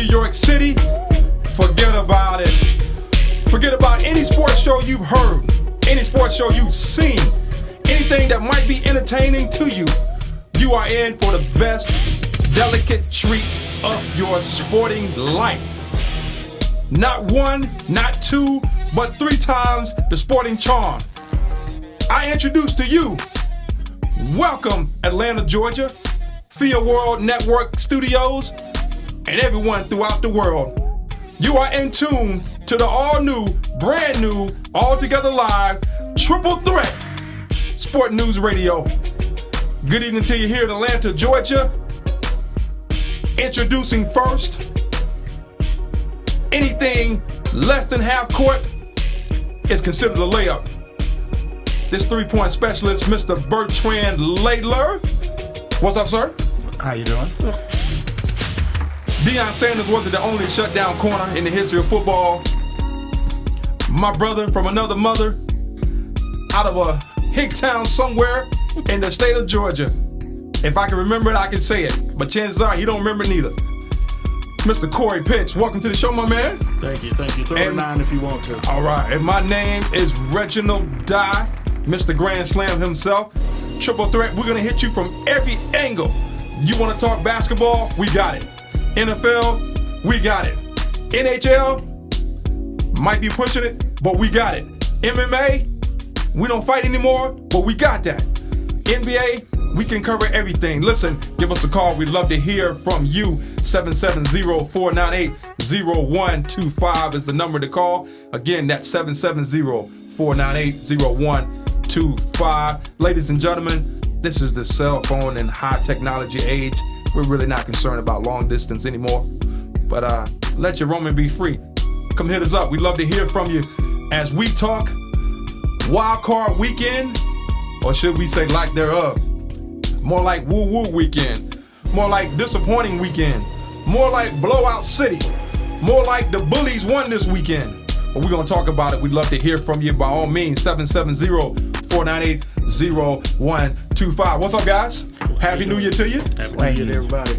York City, forget about it. Forget about any sports show you've heard, any sports show you've seen, anything that might be entertaining to you. You are in for the best delicate treat of your sporting life. Not one, not two, but 3 times the sporting charm. I introduce to you, welcome Atlanta, Georgia, Field World Network Studios, and everyone throughout the world. You are in tune to the all-new, brand new, altogether live, TrippleThreat Sport News Radio. Good evening to you here in Atlanta, Georgia. Introducing first, anything less than half court is considered a layup. This 3-point specialist, Mr. Bertrand Layler. What's up, sir? How you doing? Deion Sanders wasn't the only shutdown corner in the history of football. My brother from another mother, out of a hick town somewhere in the state of Georgia. If I can remember it, I can say it. But chances are, you don't remember neither. Mr. Corey Pitts, welcome to the show, my man. Thank you. Throw a 9 if you want to. All right, and my name is Reginald Dye, Mr. Grand Slam himself. TrippleThreat, we're gonna hit you from every angle. You wanna talk basketball? We got it. NFL, we got it. NHL, might be pushing it, but we got it. MMA, we don't fight anymore, but we got that. NBA, we can cover everything. Listen, give us a call. We'd love to hear from you. 770-498-0125 is the number to call. Again, that's 770-498-0125. Ladies and gentlemen, this is the cell phone and high technology age. We're really not concerned about long distance anymore. But let your roaming be free. Come hit us up. We'd love to hear from you as we talk Wildcard Weekend, or should we say lack thereof. More like woo-woo weekend. More like disappointing weekend. More like blowout city. More like the bullies won this weekend. But we're going to talk about it. We'd love to hear from you by all means. 770-498-0125. What's up, guys? Happy New Year to you. Happy New Year to everybody.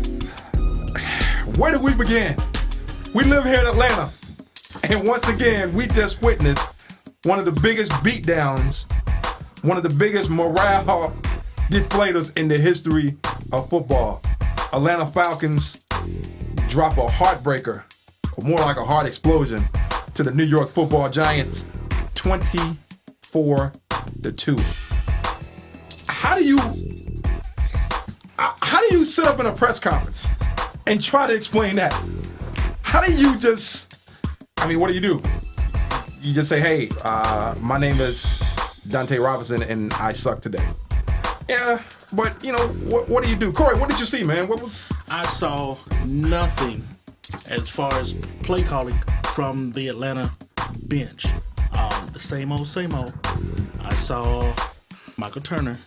Where do we begin? We live here in Atlanta. And once again, we just witnessed one of the biggest beatdowns, one of the biggest morale deflators in the history of football. Atlanta Falcons drop a heartbreaker, or more like a heart explosion, to the New York Football Giants, 24-2. How do you sit up in a press conference and try to explain that? How do you what do? You just say, hey, my name is Dante Robinson and I suck today. Yeah, but what do you do? Corey, what did you see, man? I saw nothing as far as play calling from the Atlanta bench. The same old. I saw Michael Turner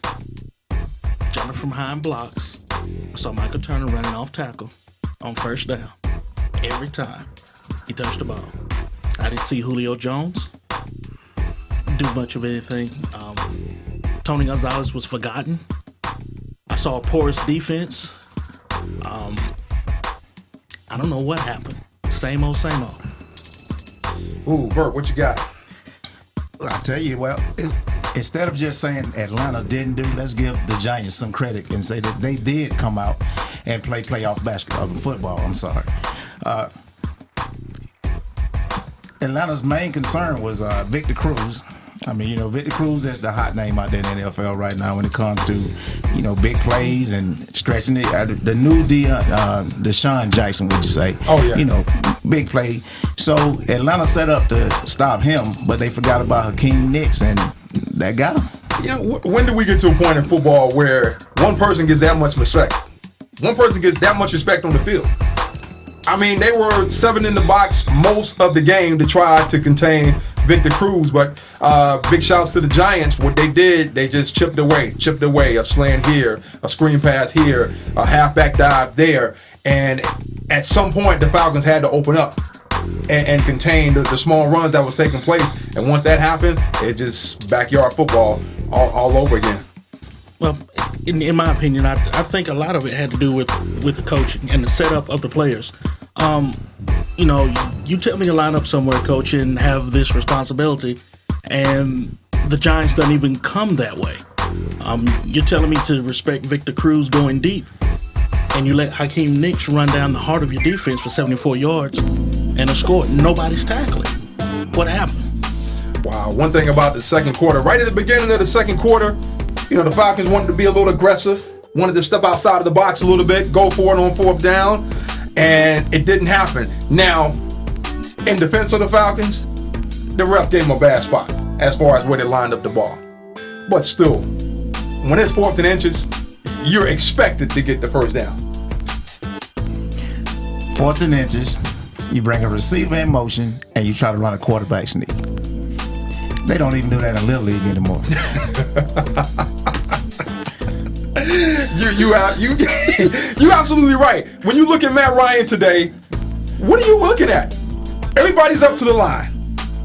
jumping from behind blocks. I saw Michael Turner running off tackle on first down every time he touched the ball. I didn't see Julio Jones do much of anything. Tony Gonzalez was forgotten. I saw a porous defense. I don't know what happened. Same old. Ooh, Bert, what you got? Well, I'll tell you, instead of just saying Atlanta didn't do, let's give the Giants some credit and say that they did come out and play playoff football. I'm sorry. Atlanta's main concern was Victor Cruz. Victor Cruz is the hot name out there in the NFL right now when it comes to, big plays and stretching it. The new Deshaun Jackson, would you say? Oh, yeah. Big play. So Atlanta set up to stop him, but they forgot about Hakeem Nicks, and that got him. When do we get to a point in football where one person gets that much respect? One person gets that much respect on the field? They were 7 in the box most of the game to try to contain Victor Cruz, but big shouts to the Giants. What they did, they just chipped away, a slant here, a screen pass here, a halfback dive there, and at some point the Falcons had to open up and contain the small runs that was taking place, and once that happened, it just backyard football all over again. Well, in my opinion, I think a lot of it had to do with the coaching and the setup of the players. You know, you tell me to line up somewhere, coach, and have this responsibility, and the Giants don't even come that way. You're telling me to respect Victor Cruz going deep, and you let Hakeem Nicks run down the heart of your defense for 74 yards and a score. Nobody's tackling. What happened? Wow, one thing about the second quarter, right at the beginning of the second quarter, you know, the Falcons wanted to be a little aggressive, wanted to step outside of the box a little bit, go for it on fourth down, and it didn't happen. Now, in defense of the Falcons, the ref gave them a bad spot as far as where they lined up the ball. But still, when it's 4th and inches, you're expected to get the first down. 4th and inches, you bring a receiver in motion, and you try to run a quarterback sneak. They don't even do that in Little League anymore. You're absolutely right. When you look at Matt Ryan today, what are you looking at? Everybody's up to the line.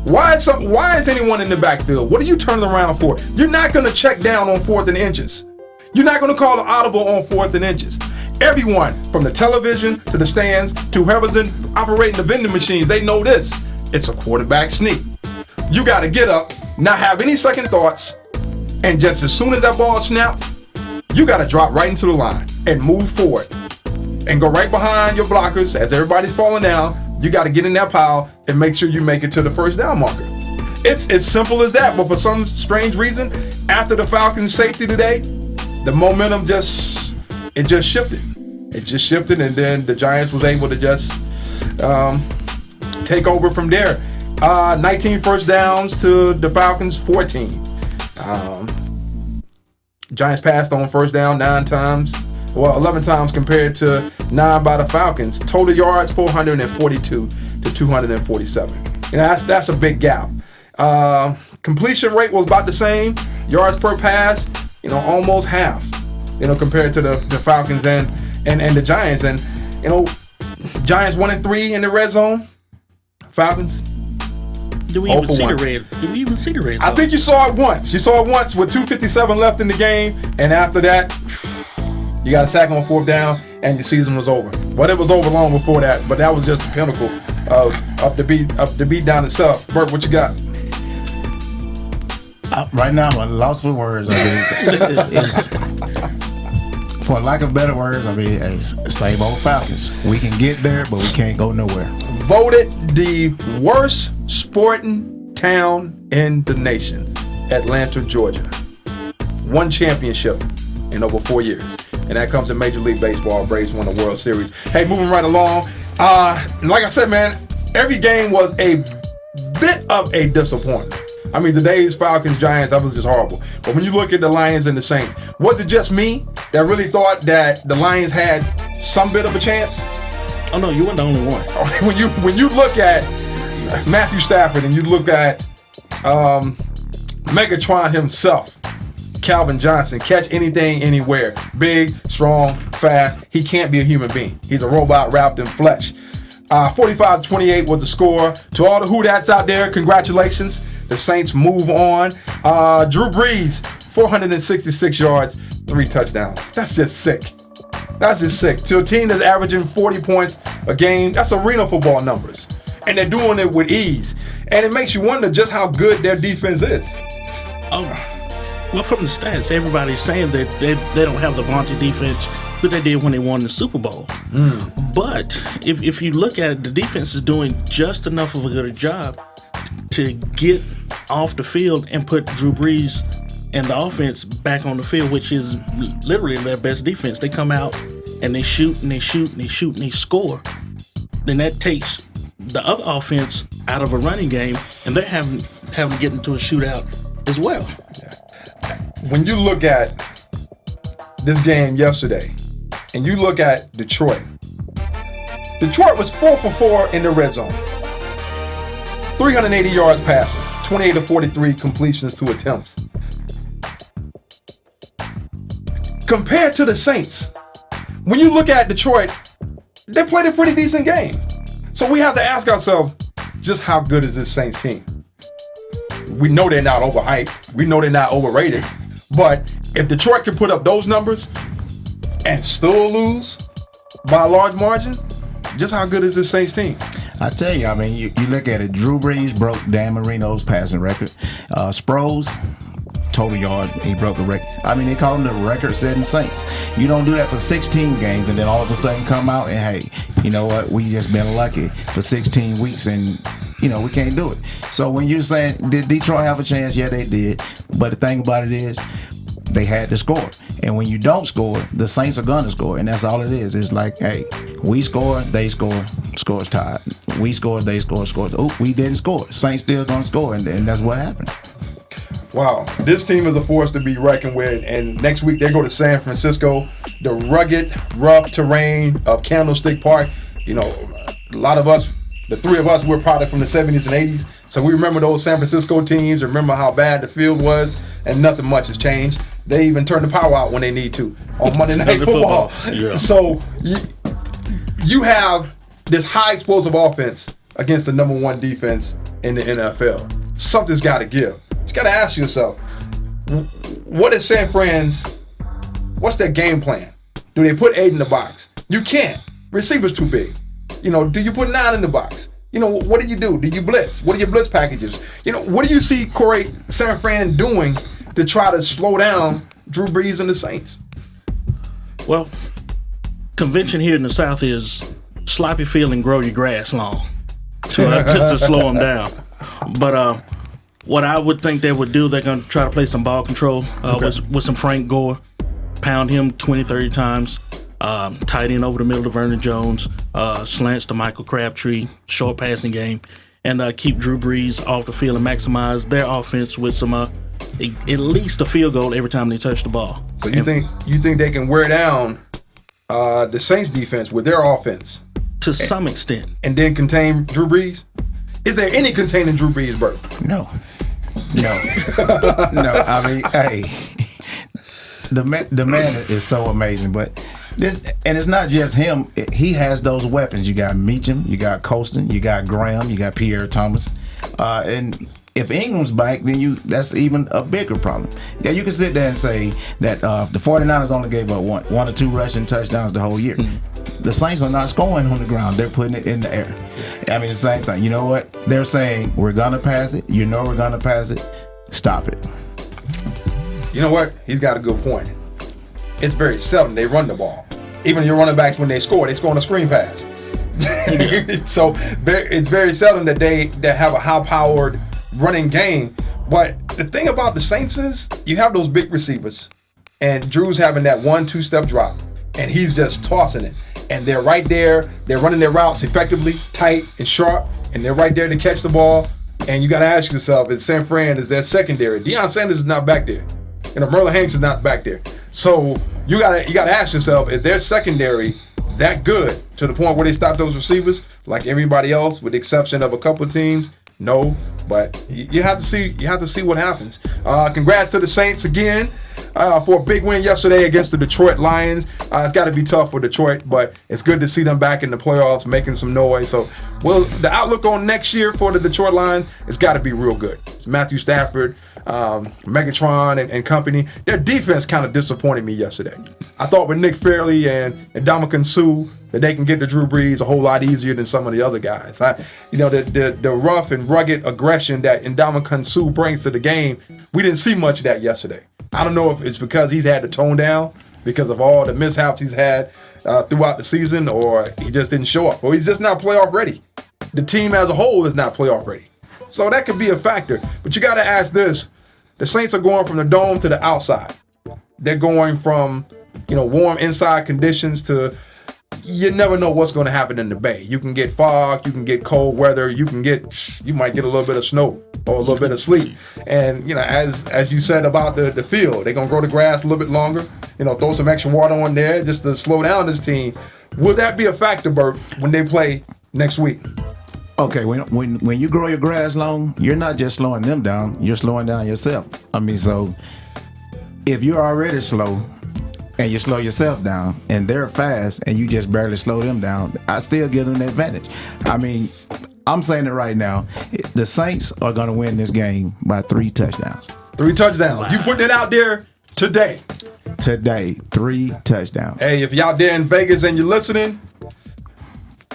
Why is anyone in the backfield? What are you turning around for? You're not going to check down on 4th and inches. You're not going to call an audible on 4th and inches. Everyone, from the television to the stands to whoever's operating the vending machines, they know this. It's a quarterback sneak. You got to get up, not have any second thoughts, and just as soon as that ball snapped, you got to drop right into the line and move forward and go right behind your blockers as everybody's falling down. You got to get in that pile and make sure you make it to the first down marker. It's as simple as that, but for some strange reason, after the Falcons' safety today, the momentum just shifted. It just shifted, and then the Giants was able to just take over from there. 19 first downs to the Falcons 14. Giants passed on first down 9 times. Well, 11 times compared to 9 by the Falcons. Total yards 442 to 247. And that's a big gap. Completion rate was about the same. Yards per pass, almost half. Compared to the Falcons and the Giants. And Giants 1-3 in the red zone. Falcons. Did we even see the red? Did we even see the red zone? I think you saw it once. You saw it once with 2:57 left in the game, and after that, you got a sack on 4th down, and your season was over. But it was over long before that. But that was just the pinnacle of the beat down itself. Bert, what you got? Right now, I'm at a loss for words. For lack of better words, it's same old Falcons. We can get there, but we can't go nowhere. Voted the worst sporting town in the nation, Atlanta, Georgia. 1 championship in over 4 years. And that comes in Major League Baseball. Braves won the World Series. Hey, moving right along. Like I said, man, every game was a bit of a disappointment. Today's Falcons, Giants, that was just horrible. But when you look at the Lions and the Saints, was it just me that really thought that the Lions had some bit of a chance? Oh no, you weren't the only one. When you look at Matthew Stafford and you look at Megatron himself, Calvin Johnson, catch anything, anywhere. Big, strong, fast. He can't be a human being. He's a robot wrapped in flesh. 45-28 was the score. To all the Who-Dats out there, congratulations. The Saints move on. Drew Brees, 466 yards, 3 touchdowns. That's just sick. That's just sick. To a team that's averaging 40 points a game, that's arena football numbers. And they're doing it with ease. And it makes you wonder just how good their defense is. Oh, well, from the stats, everybody's saying that they don't have the vaunted defense that they did when they won the Super Bowl. But if you look at it, the defense is doing just enough of a good job to get off the field and put Drew Brees and the offense back on the field, which is literally their best defense. They come out and they shoot and they shoot and they shoot and they score. Then that takes the other offense out of a running game, and they're having to get into a shootout as well. When you look at this game yesterday, and you look at Detroit was 4 for 4 in the red zone. 380 yards passing, 28 of 43 completions to attempts. Compared to the Saints, when you look at Detroit, they played a pretty decent game. So we have to ask ourselves, just how good is this Saints team? We know they're not overhyped. We know they're not overrated. But if Detroit can put up those numbers and still lose by a large margin, just how good is this Saints team? I tell you, I mean, you look at it. Drew Brees broke Dan Marino's passing record. Sproles, total yard, he broke the record. I mean, they call him the record-setting Saints. You don't do that for 16 games and then all of a sudden come out and, hey, you know what? We just been lucky for 16 weeks and, you know, we can't do it. So when you're saying, did Detroit have a chance? Yeah, they did. But the thing about it is, they had to score. And when you don't score, the Saints are going to score. And that's all it is. It's like, hey, we score, they score, score's tied. We score, they score, scores. Oh, we didn't score. Saints still going to score. And that's what happened. Wow, this team is a force to be reckoned with. And next week they go to San Francisco, the rugged, rough terrain of Candlestick Park. You know, a lot of us, the three of us, we're product from the 70s and 80s. So we remember those San Francisco teams, remember how bad the field was, and nothing much has changed. They even turn the power out when they need to on Monday Night Football. Yeah. So you have this high explosive offense against the number one defense in the NFL. Something's got to give. You got to ask yourself, what is San Fran's, what's their game plan? Do they put 8 in the box? You can't. Receiver's too big. You know, do you put 9 in the box? You know, what do you do? Do you blitz? What are your blitz packages? You know, what do you see Corey San Fran doing to try to slow down Drew Brees and the Saints? Well, convention here in the South is sloppy field and grow your grass long to slow them down. But what I would think they would do, they're going to try to play some ball control with some Frank Gore, pound him 20, 30 times, tight end over the middle to Vernon Jones, slants to Michael Crabtree, short passing game, and keep Drew Brees off the field and maximize their offense with some at least a field goal every time they touch the ball. So you think they can wear down the Saints defense with their offense? To some extent. And then contain Drew Brees? Is there any containing Drew Brees, Bert? No. No. I mean, hey, the man is so amazing. But this, and it's not just him. He has those weapons. You got Meacham, you got Colston, you got Graham, you got Pierre Thomas, and if Ingram's back, then that's even a bigger problem. Yeah, you can sit there and say that the 49ers only gave up one or two rushing touchdowns the whole year. The Saints are not scoring on the ground. They're putting it in the air. I mean, the same thing. You know what? They're saying, we're going to pass it. You know we're going to pass it. Stop it. You know what? He's got a good point. It's very seldom they run the ball. Even your running backs, when they score on a screen pass. So it's very seldom that they have a high-powered running game. But the thing about the Saints is you have those big receivers, and Drew's having that 1-2 step drop, and he's just tossing it. And they're right there. They're running their routes effectively, tight and sharp, and they're right there to catch the ball. And you got to ask yourself, is San Fran, is their secondary? Deion Sanders is not back there. You know, Merlin Hanks is not back there. So you gotta ask yourself, is their secondary that good to the point where they stop those receivers like everybody else, with the exception of a couple of teams? No, but you have to see what happens. Congrats to the Saints again for a big win yesterday against the Detroit Lions. It's got to be tough for Detroit, but it's good to see them back in the playoffs making some noise. So, the outlook on next year for the Detroit Lions has got to be real good. It's Matthew Stafford, Megatron, and company. Their defense kind of disappointed me yesterday. I thought with Nick Fairley and Ndamukong Suh that they can get to Drew Brees a whole lot easier than some of the other guys. The rough and rugged aggression that Ndamukong Suh brings to the game, we didn't see much of that yesterday. I don't know if it's because he's had to tone down because of all the mishaps he's had throughout the season, or he just didn't show up, or he's just not playoff ready. The team as a whole is not playoff ready. So that could be a factor. But you got to ask this. The Saints are going from the dome to the outside. They're going from, warm inside conditions to, you never know what's going to happen in the Bay. You can get fog, you can get cold weather, you might get a little bit of snow or a little bit of sleet. And, as you said about the field, they're going to grow the grass a little bit longer, throw some extra water on there just to slow down this team. Will that be a factor, Bert, when they play next week? Okay, when you grow your grass long, you're not just slowing them down, you're slowing down yourself. I mean, so if you're already slow and you slow yourself down and they're fast and you just barely slow them down, I still give them the advantage. I mean, I'm saying it right now. The Saints are going to win this game by 3 touchdowns. 3 touchdowns. Wow. You putting it out there today? Today, 3 touchdowns. Hey, if y'all there in Vegas and you're listening,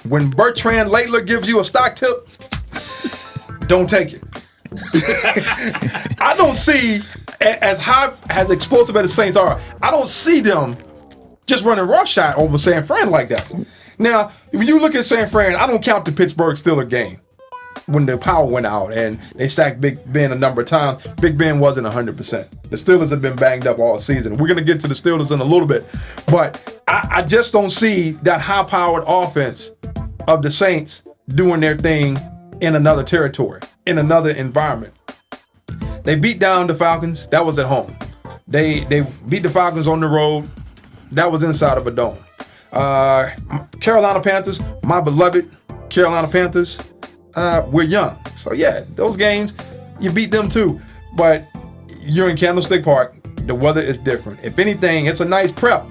When Bertrand Laitler gives you a stock tip, don't take it. I don't see, as high, as explosive as the Saints are, I don't see them just running roughshod over San Fran like that. Now, when you look at San Fran, I don't count the Pittsburgh Steelers game when the power went out and they sacked Big Ben a number of times. Big Ben wasn't 100%. The Steelers have been banged up all season. We're going to get to the Steelers in a little bit, but I just don't see that high-powered offense of the Saints doing their thing in another territory, in another environment. They beat down the Falcons. That was at home. They beat the Falcons on the road. That was inside of a dome. Carolina Panthers, my beloved Carolina Panthers, we're young. So yeah, those games, you beat them too. But you're in Candlestick Park. The weather is different. If anything, it's a nice prep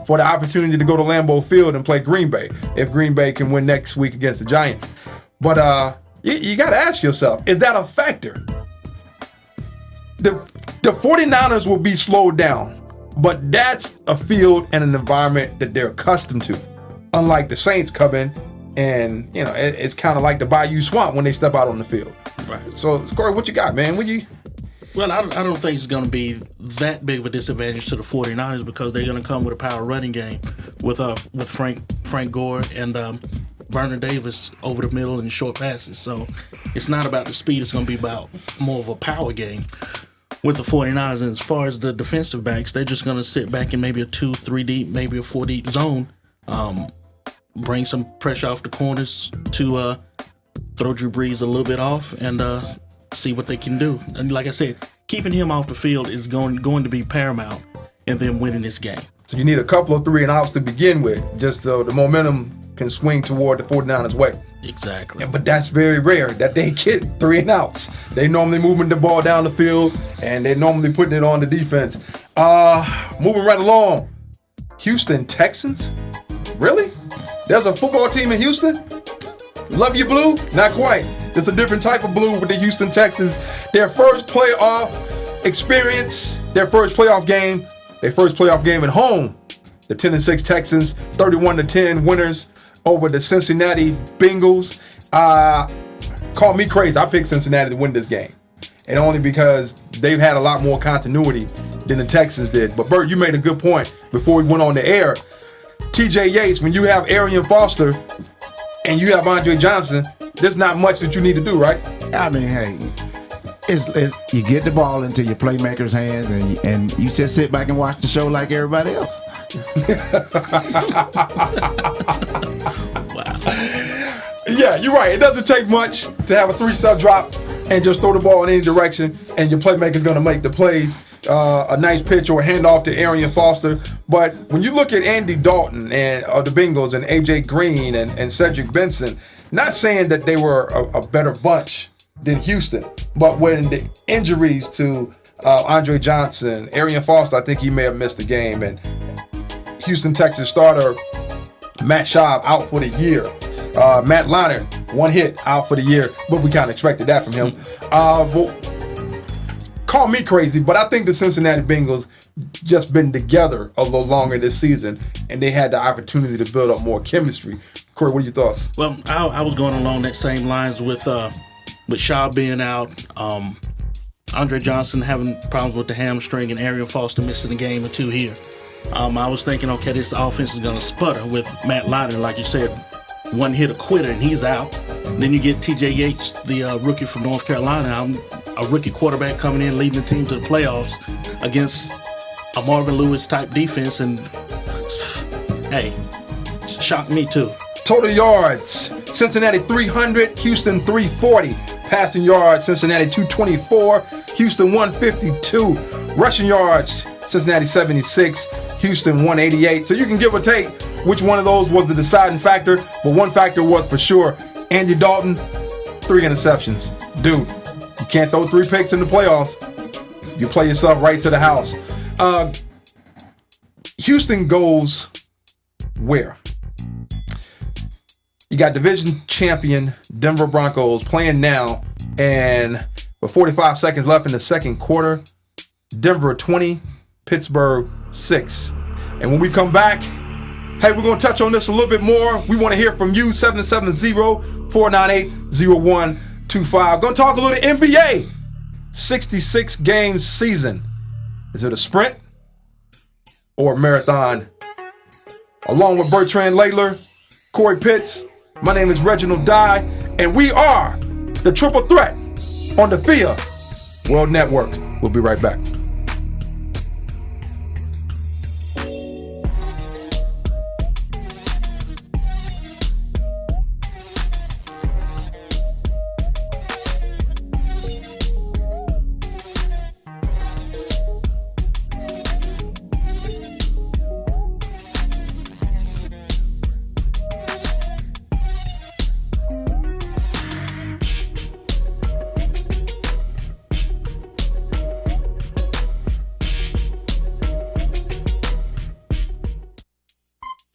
for the opportunity to go to Lambeau Field and play Green Bay, if Green Bay can win next week against the Giants. But you got to ask yourself, is that a factor? The 49ers will be slowed down, but that's a field and an environment that they're accustomed to. Unlike the Saints come in and, it's kind of like the Bayou Swamp when they step out on the field. Right. So, Corey, what you got, man? Well, I don't think it's going to be that big of a disadvantage to the 49ers because they're going to come with a power running game with Frank Gore and Vernon Davis over the middle and short passes. So it's not about the speed. It's going to be about more of a power game with the 49ers. And as far as the defensive backs, they're just going to sit back in maybe a 2-3 deep, maybe a 4 deep zone, bring some pressure off the corners to throw Drew Brees a little bit off and see what they can do. And like I said, keeping him off the field is going to be paramount in them winning this game. So you need a couple of 3-and-outs to begin with, just so the momentum can swing toward the 49ers' way. Exactly. But that's very rare that they get 3-and-outs. They normally moving the ball down the field, and they're normally putting it on the defense. Moving right along, Houston Texans? Really? There's a football team in Houston? Love you, Blue? Not quite. It's a different type of blue with the Houston Texans. Their first playoff experience, their first playoff game at home. The 10-6 Texans, 31-10 winners over the Cincinnati Bengals. Call me crazy. I picked Cincinnati to win this game. And only because they've had a lot more continuity than the Texans did. But Bert, you made a good point before we went on the air. TJ Yates, when you have Arian Foster and you have Andre Johnson, there's not much that you need to do, right? I mean, hey, it's you get the ball into your playmakers' hands and you just sit back and watch the show like everybody else. Wow. Yeah, you're right. It doesn't take much to have a 3-step drop and just throw the ball in any direction, and your playmaker's going to make the plays. A nice pitch or a handoff to Arian Foster. But when you look at Andy Dalton and the Bengals and A.J. Green and Cedric Benson, not saying that they were a better bunch than Houston, but when the injuries to Andre Johnson, Arian Foster, I think he may have missed the game, and Houston Texans starter Matt Schaub out for the year. Matt Leinart, 1 hit, out for the year, but we kind of expected that from him. Call me crazy, but I think the Cincinnati Bengals just been together a little longer this season, and they had the opportunity to build up more chemistry. Corey, what are your thoughts? Well, I was going along that same lines with Shaw being out, Andre Johnson having problems with the hamstring, and Arian Foster missing a game or two here. I was thinking, okay, this offense is going to sputter with Matt Leinart, like you said, 1 hit a quitter, and he's out. Then you get T.J. Yates, the rookie from North Carolina, a rookie quarterback coming in, leading the team to the playoffs against a Marvin Lewis-type defense, and, hey, shocked me too. Total yards, Cincinnati 300, Houston 340. Passing yards, Cincinnati 224, Houston 152. Rushing yards, Cincinnati 76, Houston 188. So you can give or take which one of those was the deciding factor, but one factor was for sure. Andy Dalton, 3 interceptions. Dude, you can't throw 3 picks in the playoffs. You play yourself right to the house. Houston goes where? You got division champion Denver Broncos playing now, and with 45 seconds left in the second quarter, Denver 20, Pittsburgh 6. And when we come back, Hey, we're going to touch on this a little bit more. We want to hear from you, 770-498-0125. Going to talk a little NBA. 66 game season. Is it a sprint or a marathon? Along with Bertrand Layler, Corey Pitts, my name is Reginald Dye, and we are the Triple Threat on the FIA World Network. We'll be right back.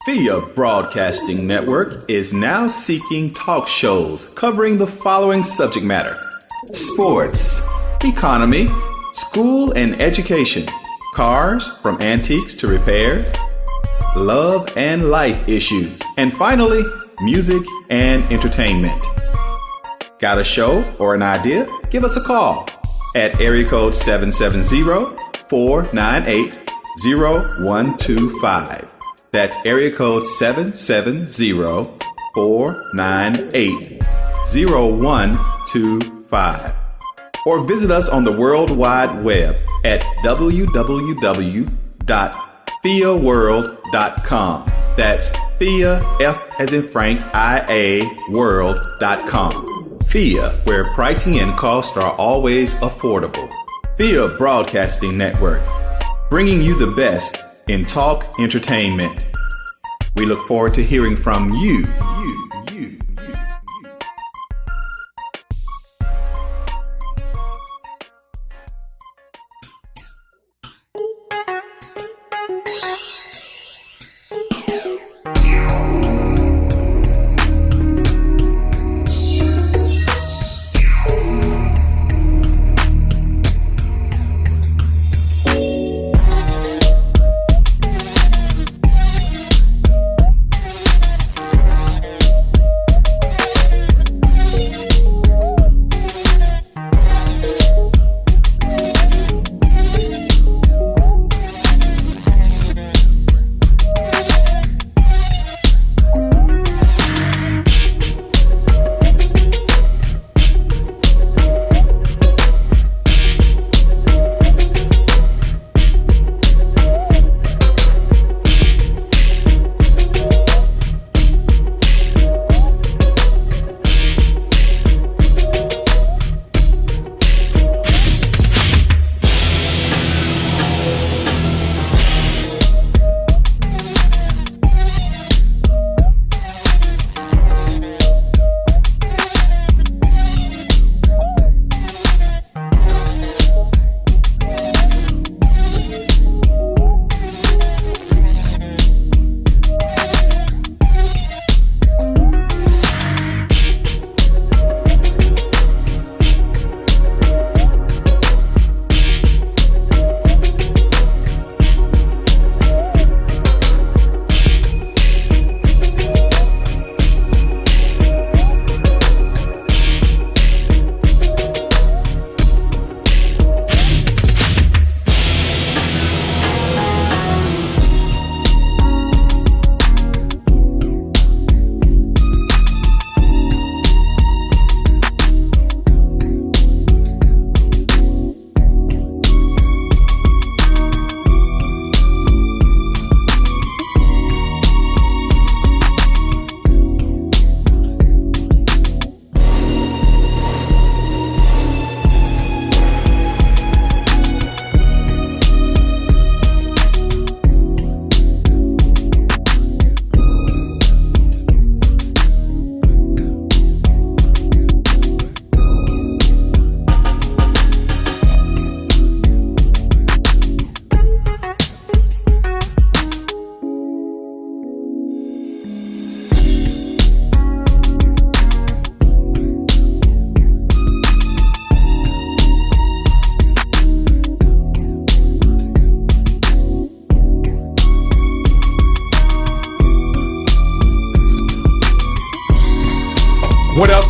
FIA Broadcasting Network is now seeking talk shows covering the following subject matter: sports, economy, school and education, cars from antiques to repairs, love and life issues, and finally, music and entertainment. Got a show or an idea? Give us a call at area code 770-498-0125. That's area code 770-498-0125. Or visit us on the World Wide Web at www.fiaworld.com. That's FIA, F as in Frank, IA, world.com. FIA, where pricing and cost are always affordable. FIA Broadcasting Network, bringing you the best in talk entertainment. We look forward to hearing from you.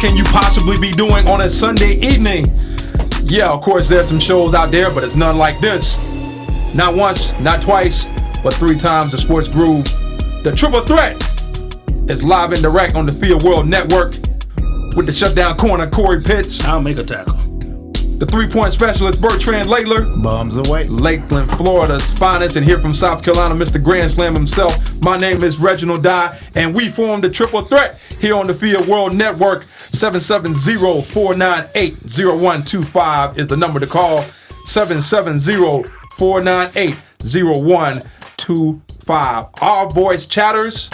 can you possibly be doing on a Sunday evening? Yeah, of course, there's some shows out there, but it's none like this. Not once, not twice, but 3 times the Sports Groove. The Triple Threat is live and direct on the Field World Network with the shutdown corner, Corey Pitts. I'll make a tackle. The 3-point specialist, Bertrand Laitler. Bums away. Lakeland, Florida's finest, and here from South Carolina, Mr. Grand Slam himself. My name is Reginald Dye, and we form the Triple Threat here on the Field World Network. 770-498-0125 is the number to call. 770-498-0125. Our voice chatters,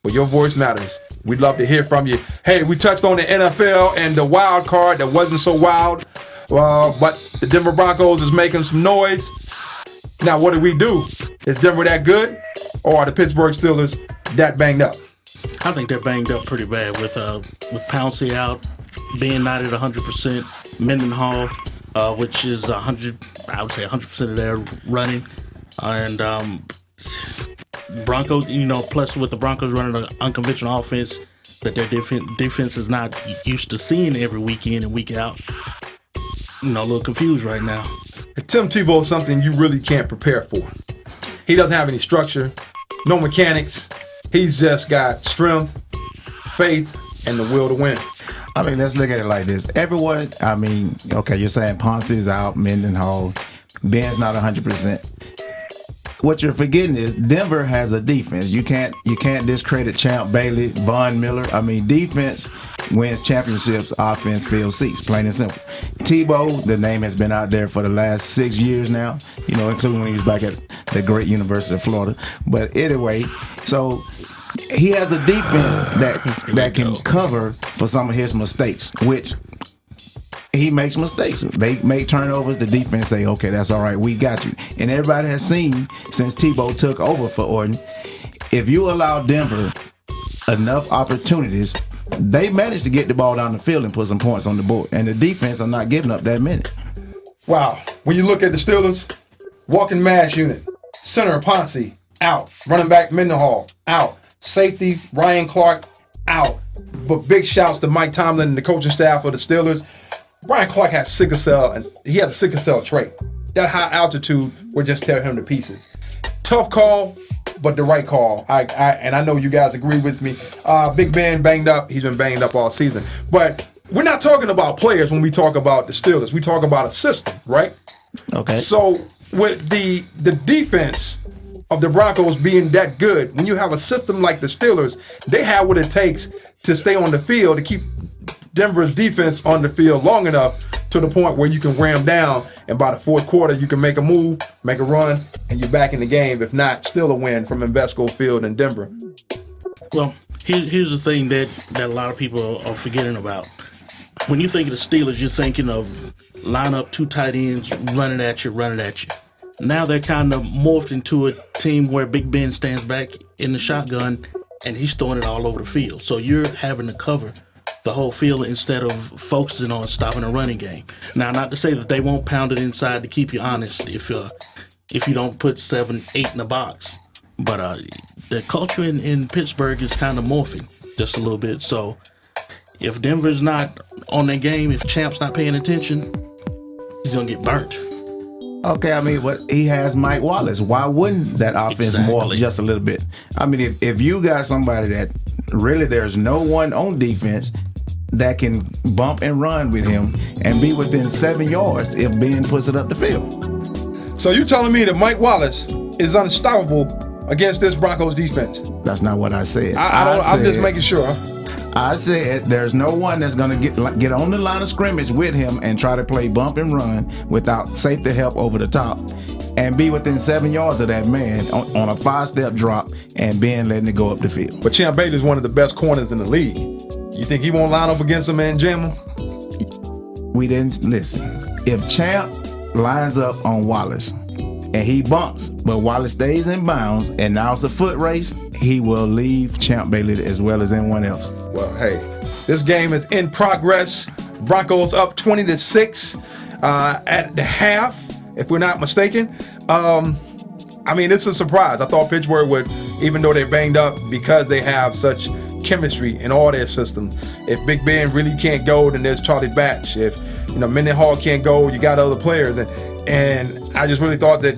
but your voice matters. We'd love to hear from you. Hey, we touched on the NFL and the wild card that wasn't so wild. But the Denver Broncos is making some noise. Now, what do we do? Is Denver that good, or are the Pittsburgh Steelers that banged up? I think they're banged up pretty bad with Pouncey out, being not at 100%. Mendenhall, which is 100, I would say 100% of their running, and Broncos. Plus with the Broncos running an unconventional offense that their defense is not used to seeing every week in and week out. A little confused right now. Tim Tebow is something you really can't prepare for. He doesn't have any structure, no mechanics. He's just got strength, faith, and the will to win. I mean, let's look at it like this. Everyone, okay, you're saying Pouncey is out, Mendenhall, Ben's not 100%. What you're forgetting is Denver has a defense. You can't discredit Champ Bailey, Von Miller. Defense wins championships, offense fills seats, plain and simple. Tebow, the name has been out there for the last 6 years now, including when he was back at the great University of Florida. But anyway, so he has a defense that can cover for some of his mistakes, which he makes mistakes. They make turnovers. The defense say, okay, that's all right. We got you. And everybody has seen since Tebow took over for Orton, if you allow Denver enough opportunities, they managed to get the ball down the field and put some points on the board. And the defense are not giving up that many. Wow. When you look at the Steelers, walking mass unit, center Pouncey, out. Running back Mendenhall, out. Safety Ryan Clark, out. But big shouts to Mike Tomlin and the coaching staff of the Steelers. Ryan Clark has sickle cell, and he has a sickle cell trait. That high altitude would just tear him to pieces. Tough call, but the right call. And I know you guys agree with me. Big Ben banged up. He's been banged up all season. But we're not talking about players when we talk about the Steelers. We talk about a system, right? Okay. So with the defense of the Broncos being that good, when you have a system like the Steelers, they have what it takes to stay on the field, to keep Denver's defense on the field long enough to the point where you can wear them down, and by the fourth quarter you can make a move, make a run, and you're back in the game. If not, still a win from Invesco Field in Denver. Well, here's the thing that a lot of people are forgetting about. When you think of the Steelers, you're thinking of line up 2 tight ends running at you. Now they're kind of morphed into a team where Big Ben stands back in the shotgun and he's throwing it all over the field. So you're having to cover the whole field instead of focusing on stopping a running game. Now, not to say that they won't pound it inside to keep you honest if you don't put 7, 8 in the box. But the culture in Pittsburgh is kind of morphing just a little bit. So if Denver's not on their game, if Champ's not paying attention, he's going to get burnt. Okay, but he has Mike Wallace. Why wouldn't that offense morph just a little bit? If you got somebody that really there's no one on defense that can bump and run with him and be within 7 yards if Ben puts it up the field. So you telling me that Mike Wallace is unstoppable against this Broncos defense? That's not what I said. I'm just making sure. I said there's no one that's going to get on the line of scrimmage with him and try to play bump and run without safety help over the top and be within 7 yards of that man on a 5-step drop and Ben letting it go up the field. But Champ Bailey is one of the best corners in the league. You think he won't line up against him and jam him? We didn't listen. If Champ lines up on Wallace and he bumps, but Wallace stays in bounds and now it's a foot race, he will leave Champ Bailey as well as anyone else. Well, hey, this game is in progress. Broncos up 20-6 at the half, if we're not mistaken. It's a surprise. I thought Pittsburgh would, even though they're banged up, because they have such chemistry in all their systems. If Big Ben really can't go, then there's Charlie Batch. If Mendenhall can't go, you got other players. And I just really thought that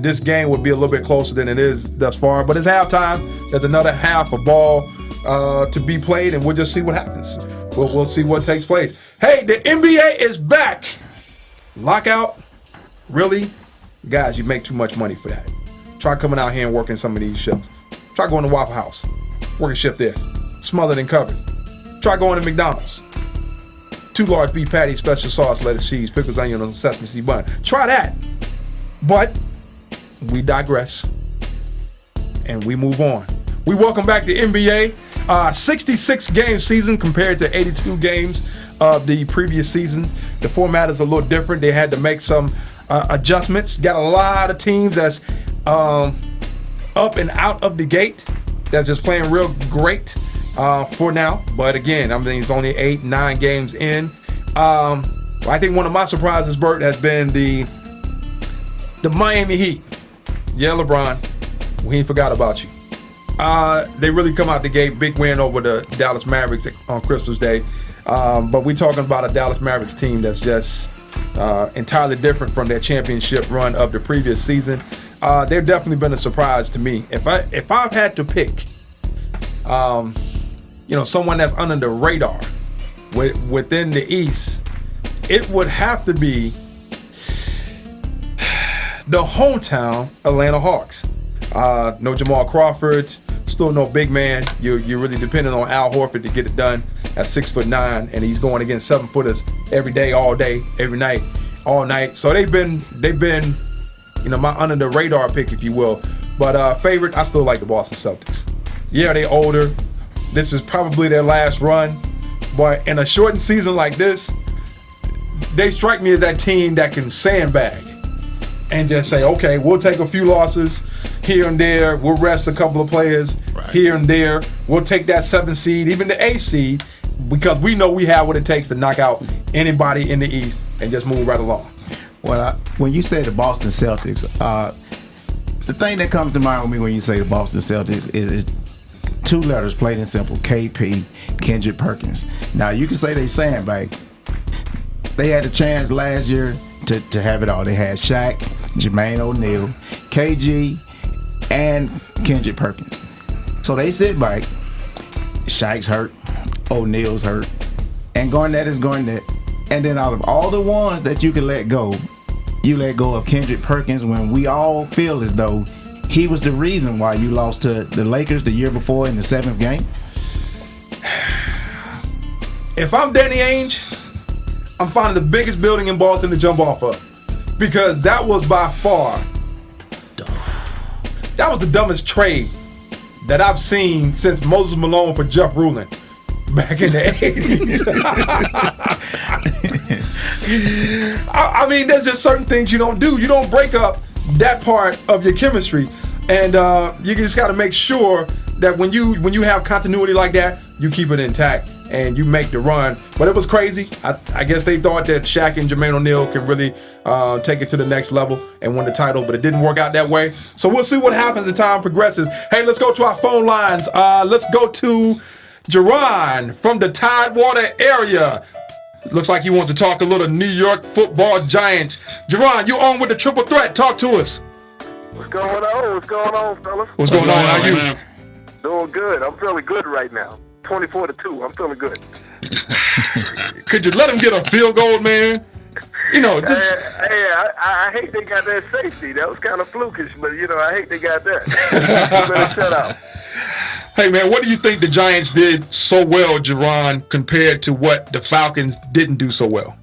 this game would be a little bit closer than it is thus far. But it's halftime. There's another half of ball to be played, and we'll just see what happens. We'll see what takes place. Hey, the NBA is back. Lockout? Really? Guys, you make too much money for that. Try coming out here and working some of these shifts. Try going to Waffle House. Work a shift there. Smothered and covered. Try going to McDonald's. 2 large beef patties, special sauce, lettuce, cheese, pickles, onion, and sesame seed bun. Try that. But we digress. And we move on. We welcome back the NBA. 66 game season compared to 82 games of the previous seasons. The format is a little different. They had to make some adjustments. Got a lot of teams that's up and out of the gate that's just playing real great for now. But again, I mean, it's only 8-9 games in. I think one of my surprises, Bert, has been the Miami Heat. Yeah, LeBron, we ain't forgot about you. They really come out the gate, big win over the Dallas Mavericks on Christmas Day. But we're talking about a Dallas Mavericks team that's just entirely different from their championship run of the previous season. They've definitely been a surprise to me. If I've had to pick, someone that's under the radar within the East, it would have to be the hometown Atlanta Hawks. No Jamal Crawford, still no big man. You're really depending on Al Horford to get it done at 6'9", and he's going against 7-footers every day, all day, every night, all night. So they've been my under the radar pick, if you will. But favorite, I still like the Boston Celtics. Yeah, they're older. This is probably their last run. But in a shortened season like this, they strike me as that team that can sandbag and just say, okay, we'll take a few losses here and there. We'll rest a couple of players here and there. We'll take that 7 seed, even the 8 seed, because we know we have what it takes to knock out anybody in the East and just move right along. Well, when you say the Boston Celtics, the thing that comes to mind with me when you say the Boston Celtics is 2 letters, plain and simple: KP, Kendrick Perkins. Now, you can say they sandbag. They had a chance last year to have it all. They had Shaq, Jermaine O'Neal, KG, and Kendrick Perkins. So they sit back. Shaq's hurt, O'Neal's hurt, and Garnett is Garnett. And then out of all the ones that you can let go, you let go of Kendrick Perkins when we all feel as though he was the reason why you lost to the Lakers the year before in the 7th game. If I'm Danny Ainge, I'm finding the biggest building in Boston to jump off of, because that was by far, that was the dumbest trade that I've seen since Moses Malone for Jeff Ruland back in the 80s. I mean, there's just certain things you don't do. You don't break up that part of your chemistry, and you just got to make sure that when you have continuity like that, you keep it intact and you make the run. But it was crazy. I guess they thought that Shaq and Jermaine O'Neal can really take it to the next level and win the title, but it didn't work out that way. So we'll see what happens as time progresses. Hey, let's go to our phone lines. Let's go to Jerron from the Tidewater area. Looks like he wants to talk a little New York Football Giants. Jerron, you on with the Triple Threat. Talk to us. What's going on? What's going on, fellas? What's going on? How you? Doing good. I'm feeling good right now. 24-2. I'm feeling good. Could you let him get a field goal, man? You know, just... I hate they got that safety. That was kind of flukish, but, I hate they got that. You better shut up. Hey, man, what do you think the Giants did so well, Jerron, compared to what the Falcons didn't do so well?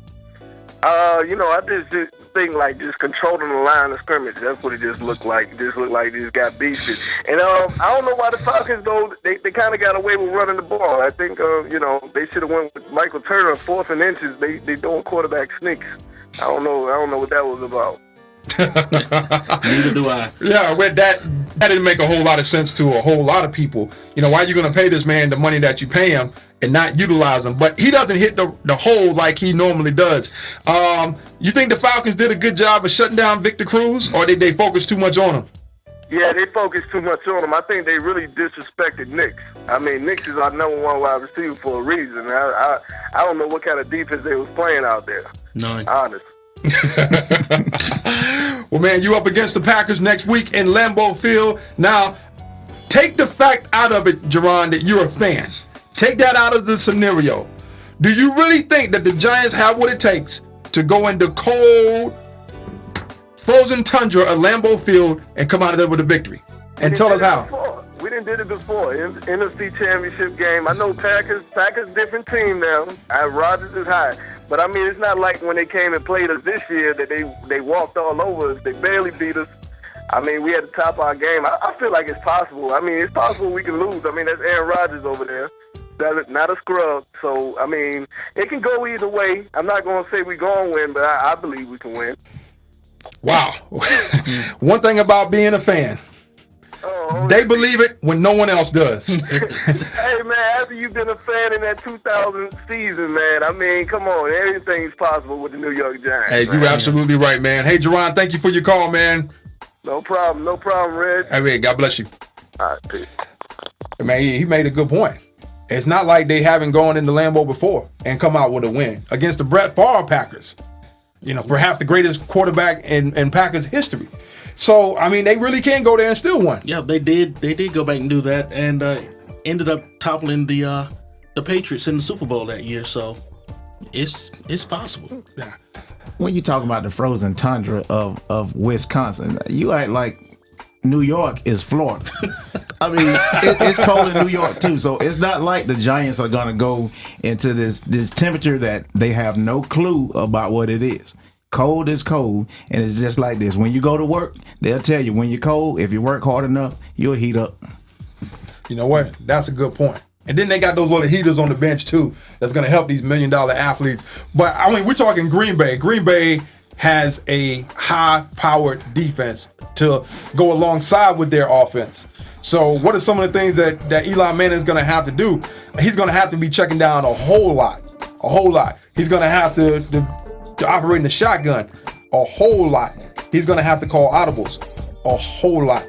I just think like just controlling the line of scrimmage. That's what it just looked like. It just looked like they just got beasted. And I don't know why the Falcons, though, they kind of got away with running the ball. I think, they should have went with Michael Turner, 4th and inches. They doing quarterback sneaks. I don't know what that was about. Neither do I. Yeah, that didn't make a whole lot of sense to a whole lot of people. Why are you going to pay this man the money that you pay him and not utilize him? But he doesn't hit the hole like he normally does. You think the Falcons did a good job of shutting down Victor Cruz, or did they focus too much on him? Yeah, they focus too much on him. I think they really disrespected Knicks. I mean, Knicks is our number one wide receiver for a reason. I don't know what kind of defense they was playing out there. None. Honest. Well, man, you up against the Packers next week in Lambeau Field. Now, take the fact out of it, Jerron, that you're a fan. Take that out of the scenario. Do you really think that the Giants have what it takes to go into cold, frozen tundra of Lambeau Field and come out of there with a victory? And tell us how. We didn't did it before. NFC Championship game. I know Packers different team now. Rodgers is high. But, I mean, it's not like when they came and played us this year that they walked all over us. They barely beat us. I mean, we had to top our game. I feel like it's possible. I mean, it's possible we can lose. I mean, that's Aaron Rodgers over there. That's not a scrub. So, I mean, it can go either way. I'm not going to say we're going to win, but I believe we can win. Wow. One thing about being a fan, they believe it when no one else does. Hey, man, after you've been a fan in that 2000 season, man, I mean, come on. Everything's possible with the New York Giants. Hey, you're absolutely right, man. Hey, Jerron, thank you for your call, man. No problem, Red. Hey, man, God bless you. All right, peace. Man, he made a good point. It's not like they haven't gone into Lambeau before and come out with a win against the Brett Favre Packers. You know, perhaps the greatest quarterback in Packers history. So, I mean, they really can go there and still win. Yeah, they did. They did go back and do that, and ended up toppling the Patriots in the Super Bowl that year. So, it's possible. Yeah. When you talk about the frozen tundra of Wisconsin, you act like New York is Florida. I mean, it's cold in New York too, so it's not like the Giants are going to go into this temperature that they have no clue about what it is. Cold is cold, and it's just like this. When you go to work, they'll tell you when you're cold, if you work hard enough, you'll heat up. You know what? That's a good point. And then they got those little heaters on the bench too that's going to help these $1 million athletes. But, I mean, we're talking Green Bay. Green Bay has a high-powered defense to go alongside with their offense. So what are some of the things that Eli Manning is going to have to do? He's going to have to be checking down a whole lot. He's going to have to operate in the shotgun a whole lot. He's going to have to call audibles a whole lot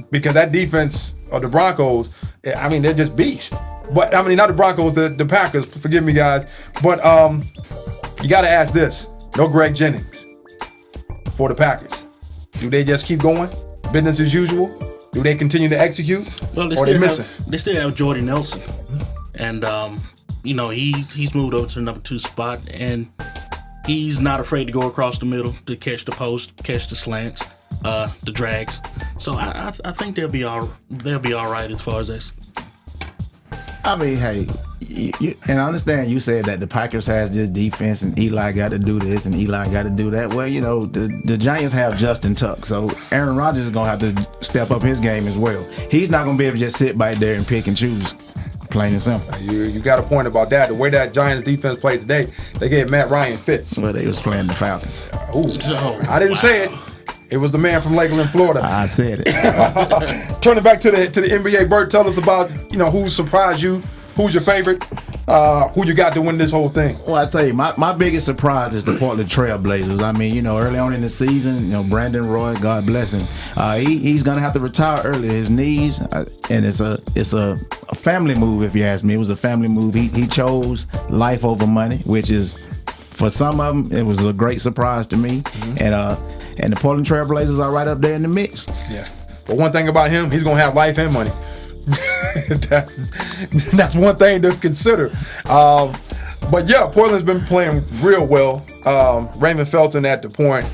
because that defense of the Broncos, I mean, they're just beasts. But, I mean, not the Broncos, the Packers, forgive me, guys. But you got to ask this. No Greg Jennings for the Packers. Do they just keep going? Business as usual? Do they continue to execute? Well, they still have Jordy Nelson. And, you know, he's moved over to the number 2 spot, and he's not afraid to go across the middle to catch the post, catch the slants, the drags. So I think they'll be all right as far as that. I mean, hey, and I understand you said that the Packers has this defense and Eli got to do this and Eli got to do that. Well, you know, the Giants have Justin Tuck, so Aaron Rodgers is going to have to step up his game as well. He's not going to be able to just sit back there and pick and choose, plain and simple. You got a point about that. The way that Giants defense played today, they gave Matt Ryan fits. Well, they was playing the Falcons. I didn't say it. It was the man from Lakeland, Florida. I said it. Turning back to the NBA, Bert, tell us about, you know, who surprised you, who's your favorite, who you got to win this whole thing. Well, I tell you, my biggest surprise is the Portland Trailblazers. I mean, you know, early on in the season, you know, Brandon Roy, God bless him, he's gonna have to retire early. His knees, and it's a family move, if you ask me. It was a family move. He chose life over money, which is, for some of them, it was a great surprise to me. Mm-hmm. And the Portland Trailblazers are right up there in the mix. Yeah. But one thing about him, he's going to have life and money. That's one thing to consider. But, yeah, Portland's been playing real well. Raymond Felton at the point,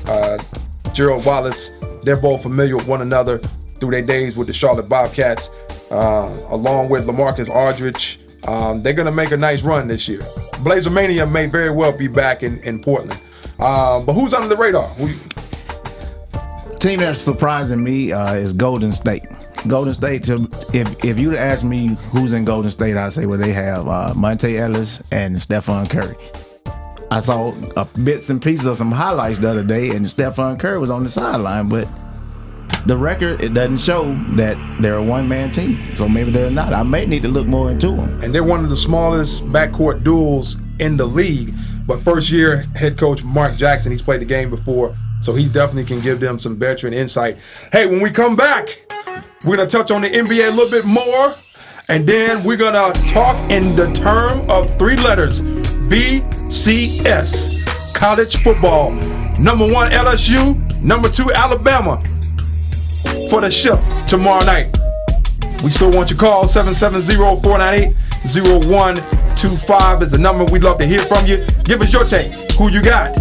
Gerald Wallace, they're both familiar with one another through their days with the Charlotte Bobcats, along with LaMarcus Aldridge. They're going to make a nice run this year. Blazer Mania may very well be back in Portland. But who's under the radar? Team that's surprising me is Golden State. Golden State, if you'd ask me who's in Golden State, I'd say, well, they have Monte Ellis and Stephon Curry. I saw bits and pieces of some highlights the other day, and Stephon Curry was on the sideline, but the record, it doesn't show that they're a one-man team, so maybe they're not. I may need to look more into them. And they're one of the smallest backcourt duels in the league, but first-year head coach Mark Jackson, he's played the game before, So he definitely can give them some veteran insight. Hey, when we come back, we're going to touch on the NBA a little bit more. And then we're going to talk in the term of 3 letters, BCS, college football. Number 1, LSU. Number 2, Alabama for the ship tomorrow night. We still want your call. 770-498-0125 is the number. We'd love to hear from you. Give us your take. Who you got?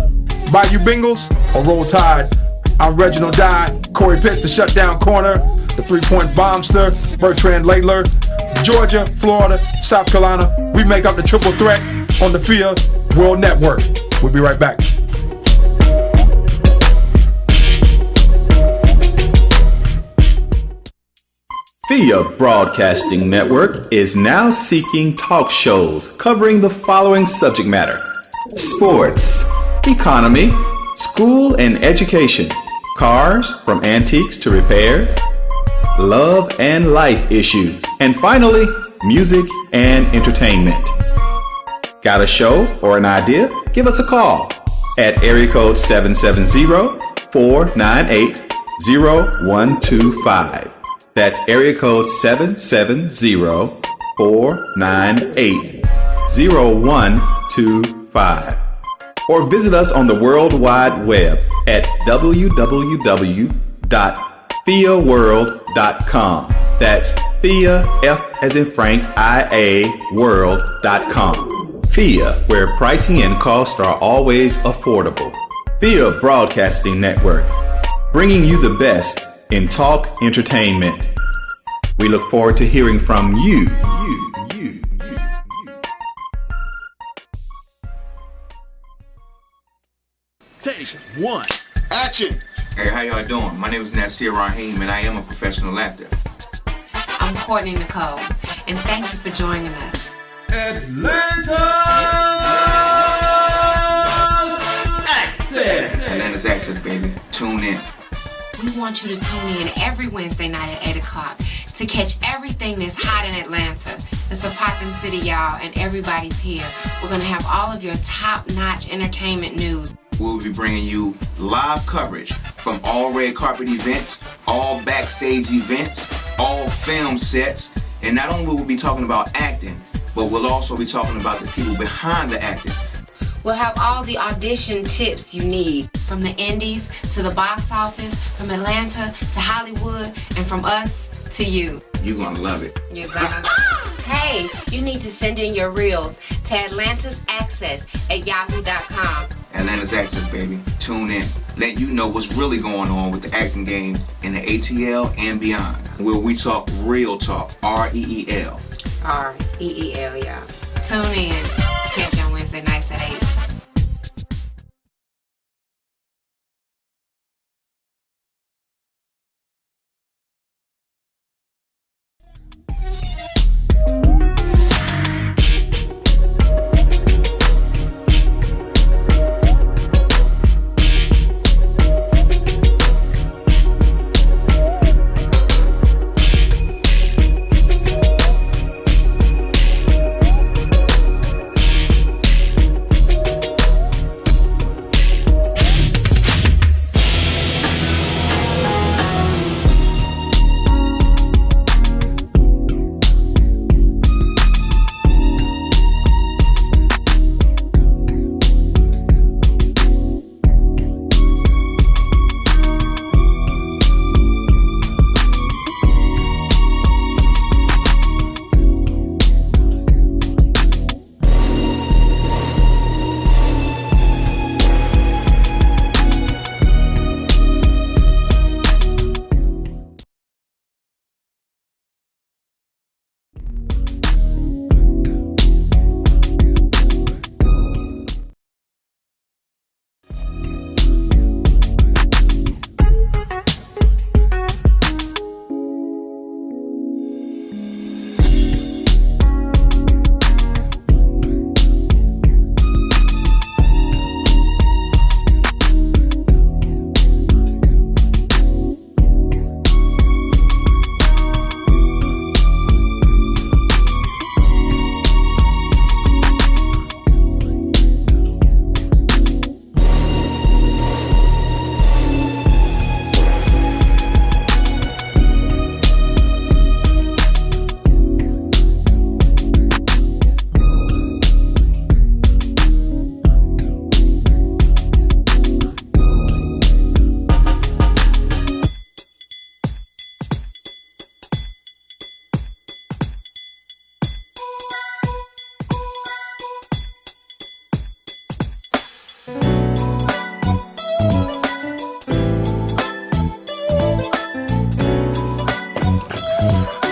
Bayou Bengals or Roll Tide? I'm Reginald Dye. Corey Pitts, the shutdown corner. The 3-point bombster. Bertrand Layler. Georgia, Florida, South Carolina. We make up the triple threat on the FIA World Network. We'll be right back. FIA Broadcasting Network is now seeking talk shows covering the following subject matter: sports, economy, school and education, cars from antiques to repairs, love and life issues, and finally, music and entertainment. Got a show or an idea? Give us a call at area code 770-498-0125. That's area code 770-498-0125. Or visit us on the World Wide Web at www.fiaworld.com. That's FIA, F as in Frank, IA, world.com. FIA, where pricing and cost are always affordable. FIA Broadcasting Network, bringing you the best in talk entertainment. We look forward to hearing from you. Take 1. Action! Hey, how y'all doing? My name is Nasir Raheem, and I am a professional actor. I'm Courtney Nicole, and thank you for joining us. Atlanta's Access! Atlanta's Access, baby. Tune in. We want you to tune in every Wednesday night at 8 o'clock to catch everything that's hot in Atlanta. It's a poppin' city, y'all, and everybody's here. We're going to have all of your top-notch entertainment news. We'll be bringing you live coverage from all red carpet events, all backstage events, all film sets, and not only will we be talking about acting, but we'll also be talking about the people behind the acting. We'll have all the audition tips you need, from the indies to the box office, from Atlanta to Hollywood, and from us to you. You're gonna love it. You're gonna. Hey, you need to send in your reels to atlantasaccess@yahoo.com. Atlanta's Access, baby. Tune in. Let you know what's really going on with the acting game in the ATL and beyond, where we talk real talk, REEL. REEL, y'all. Tune in. Catch you on Wednesday nights at 8.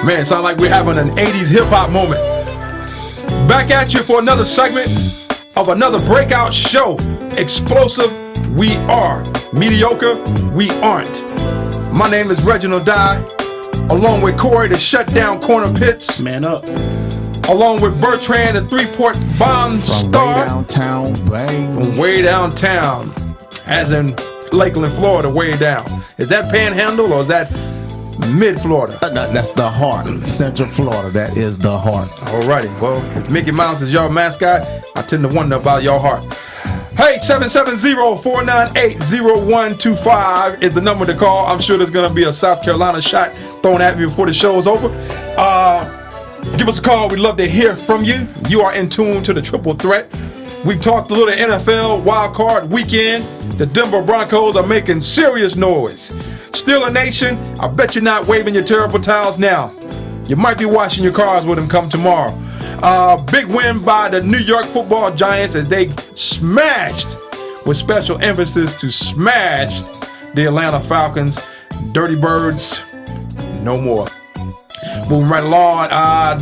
Man, it sounds like we're having an 80s hip-hop moment. Back at you for another segment of another breakout show. Explosive, we are. Mediocre, we aren't. My name is Reginald Dye, along with Corey, the shutdown corner pits. Man up. Along with Bertrand, the three-port bomb star. Way downtown, bang. From way downtown, as in Lakeland, Florida, way down. Is that Panhandle or is that mid-Florida? That's the heart. Central Florida, that is the heart. Alrighty, well, if Mickey Mouse is your mascot, I tend to wonder about your heart. Hey, 770-498-0125 is the number to call. I'm sure there's going to be a South Carolina shot thrown at me before the show is over. Give us a call. We'd love to hear from you. You are in tune to the Triple Threat. We've talked a little NFL Wildcard Weekend. The Denver Broncos are making serious noise. Still a nation. I bet you're not waving your terrible towels now. You might be washing your cars with them come tomorrow. Big win by the New York Football Giants as they smashed, with special emphasis to smash, the Atlanta Falcons. Dirty Birds, no more. Moving right along,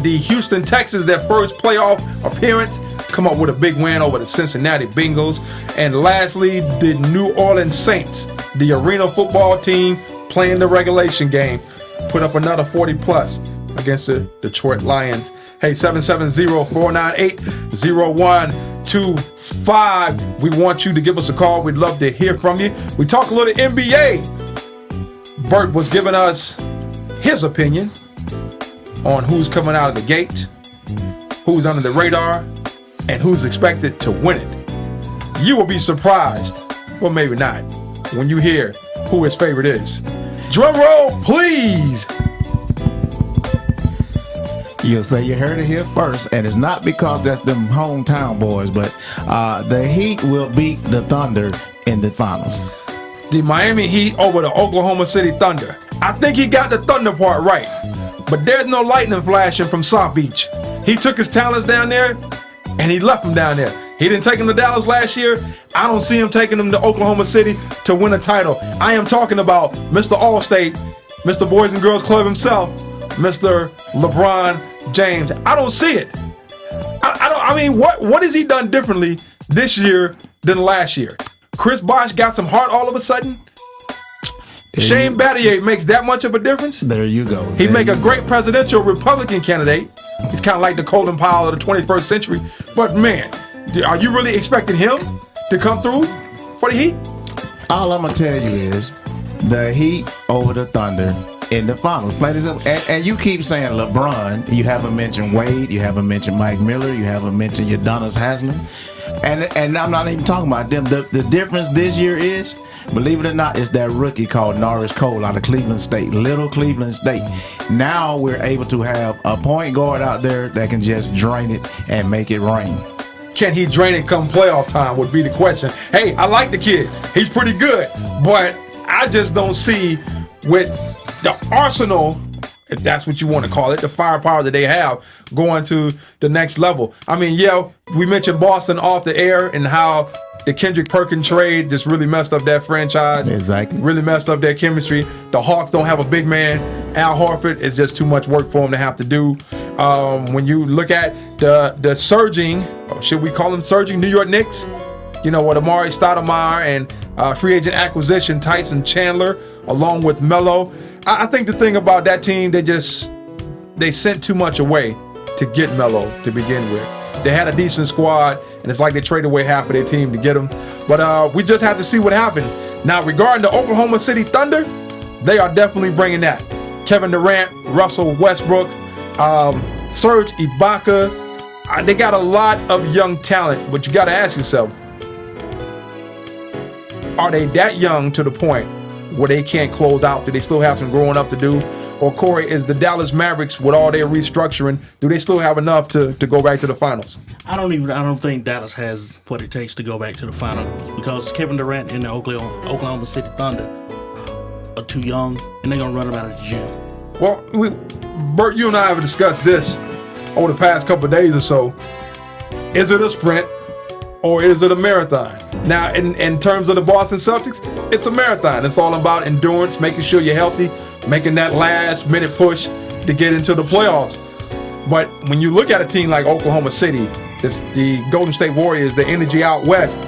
the Houston Texans, their first playoff appearance, come up with a big win over the Cincinnati Bengals. And lastly, the New Orleans Saints, the arena football team playing the regulation game, put up another 40-plus against the Detroit Lions. Hey, 770-498-0125. We want you to give us a call. We'd love to hear from you. We talk a little NBA. Bert was giving us his opinion on who's coming out of the gate, who's under the radar, and who's expected to win it. You will be surprised, well maybe not, when you hear who his favorite is. Drum roll, please! You'll say you heard it here first, and it's not because that's them hometown boys, but the Heat will beat the Thunder in the finals. The Miami Heat over the Oklahoma City Thunder. I think he got the Thunder part right, but there's no lightning flashing from South Beach. He took his talents down there, and he left them down there. He didn't take them to Dallas last year. I don't see him taking them to Oklahoma City to win a title. I am talking about Mr. Allstate, Mr. Boys and Girls Club himself, Mr. LeBron James. I don't see it. I mean, what has he done differently this year than last year? Chris Bosh got some heart all of a sudden. Shane Battier makes that much of a difference. There you go. He'd make a great presidential Republican candidate. He's kind of like the Colin Powell of the 21st century. But man, are you really expecting him to come through for the Heat? All I'm going to tell you is the Heat over the Thunder in the finals. Play this up. And you keep saying LeBron. You haven't mentioned Wade. You haven't mentioned Mike Miller. You haven't mentioned Udonis Haslem. And I'm not even talking about them. The difference this year is, believe it or not, it's that rookie called Norris Cole out of Cleveland State, Little Cleveland State. Now we're able to have a point guard out there that can just drain it and make it rain. Can he drain it come playoff time would be the question. Hey, I like the kid. He's pretty good. But I just don't see with the arsenal, if that's what you want to call it, the firepower that they have going to the next level. I mean, yeah, we mentioned Boston off the air and how the Kendrick Perkins trade just really messed up that franchise. Exactly. Really messed up their chemistry. The Hawks don't have a big man. Al Horford is just too much work for him to have to do. When you look at the surging, should we call them surging, New York Knicks? You know, with Amari Stoudemire and free agent acquisition Tyson Chandler along with Melo. I think the thing about that team, they sent too much away to get Melo to begin with. They had a decent squad, and it's like they traded away half of their team to get him. But we just have to see what happened. Now, regarding the Oklahoma City Thunder, they are definitely bringing that. Kevin Durant, Russell Westbrook, Serge Ibaka. They got a lot of young talent, but you got to ask yourself, are they that young to the point where they can't close out? Do they still have some growing up to do? Or Corey, is the Dallas Mavericks, with all their restructuring, do they still have enough to go back to the finals? I don't think Dallas has what it takes to go back to the finals because Kevin Durant and the Oklahoma City Thunder are too young, and they're gonna run them out of the gym. Well, Bert, you and I have discussed this over the past couple of days or so. Is it a sprint or is it a marathon? Now, in terms of the Boston Celtics, it's a marathon. It's all about endurance, making sure you're healthy, making that last minute push to get into the playoffs. But when you look at a team like Oklahoma City, the Golden State Warriors, the energy out west,